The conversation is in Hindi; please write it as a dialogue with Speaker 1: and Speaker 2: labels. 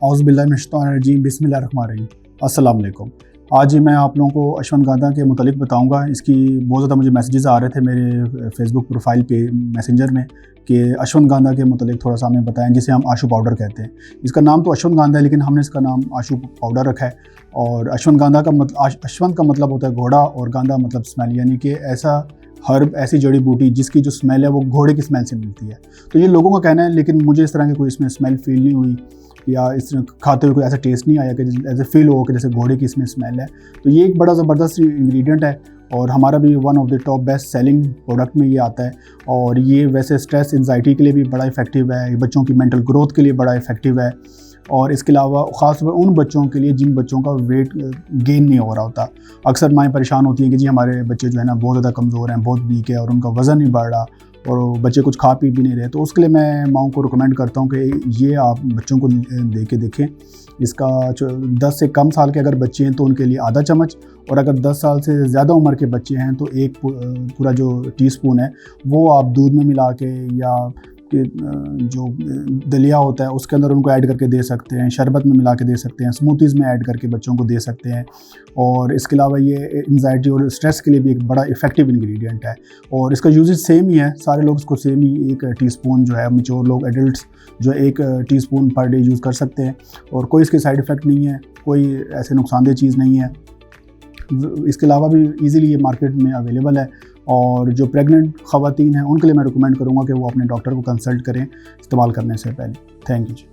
Speaker 1: औज़ुबिल्लाहिमिनश्शैतानिर्रजीम बिस्मिल्लाहिर्रहमानिर्रहीम। अस्सलाम वालेकुम। आज ही मैं आप लोगों को अश्वगंधा के मुतालिक बताऊंगा। इसकी बहुत ज़्यादा मुझे मैसेजेस आ रहे थे मेरे फेसबुक प्रोफाइल पे मैसेंजर में कि अश्वगंधा के मुतालिक थोड़ा सा हमें बताएं, जिसे हम आशू पाउडर कहते हैं। इसका नाम तो अश्वगंधा है, लेकिन हमने इसका नाम आशू पाउडर रखा है। और अश्वगंधा का अश्वंत का मतलब होता है घोड़ा, और गांधा मतलब स्मेल, यानी कि ऐसा हर्ब, ऐसी जड़ी बूटी जिसकी जो स्मेल है वो घोड़े की स्मेल से मिलती है। तो ये लोगों का कहना है, लेकिन मुझे इस तरह की कोई इसमें स्मेल फील नहीं हुई, या इस खाते हुए कोई ऐसा टेस्ट नहीं आया कि ऐसे फील हो कि जैसे घोड़े की इसमें स्मेल है। तो ये एक बड़ा ज़बरदस्त इंग्रेडिएंट है, और हमारा भी one of the top best selling product में ये आता है। और ये वैसे स्ट्रेस एंजाइटी के लिए भी बड़ा इफ़ेक्टिव है, ये बच्चों की मेंटल ग्रोथ के लिए बड़ा इफ़ेक्टिव है। और इसके अलावा ख़ास तौर पर उन बच्चों के लिए जिन बच्चों का वेट गेन नहीं हो रहा होता। अक्सर माएँ परेशान होती हैं कि जी हमारे बच्चे जो है ना बहुत ज़्यादा कमज़ोर हैं, बहुत वीक है, और उनका वज़न नहीं बढ़ रहा, और बच्चे कुछ खा पी भी नहीं रहे। तो उसके लिए मैं माँओं को रिकमेंड करता हूँ कि ये आप बच्चों को दे के देखें। इसका 10 से कम साल के अगर बच्चे हैं तो उनके लिए आधा चम्मच, और अगर 10 साल से ज़्यादा उम्र के बच्चे हैं तो एक पूरा जो टीस्पून है वो आप दूध में मिला के, या जो दलिया होता है उसके अंदर उनको ऐड करके दे सकते हैं, शरबत में मिला के दे सकते हैं, स्मूथीज़ में ऐड करके बच्चों को दे सकते हैं। और इसके अलावा ये एंजाइटी और स्ट्रेस के लिए भी एक बड़ा इफ़ेक्टिव इंग्रेडिएंट है। और इसका यूजेज सेम ही है, सारे लोग इसको सेम ही 1 टीस्पून जो है, मैच्योर लोग, एडल्ट्स जो 1 टीस्पून पर डे यूज़ कर सकते हैं, और कोई इसके साइड इफ़ेक्ट नहीं है, कोई ऐसे नुकसानदेह चीज़ नहीं है। इसके अलावा भी ईज़िली ये मार्केट में अवेलेबल है। और जो प्रेग्नेंट ख़वातीन हैं उनके लिए मैं रिकमेंड करूँगा कि वो अपने डॉक्टर को कंसल्ट करें इस्तेमाल करने से पहले। Thank you ji.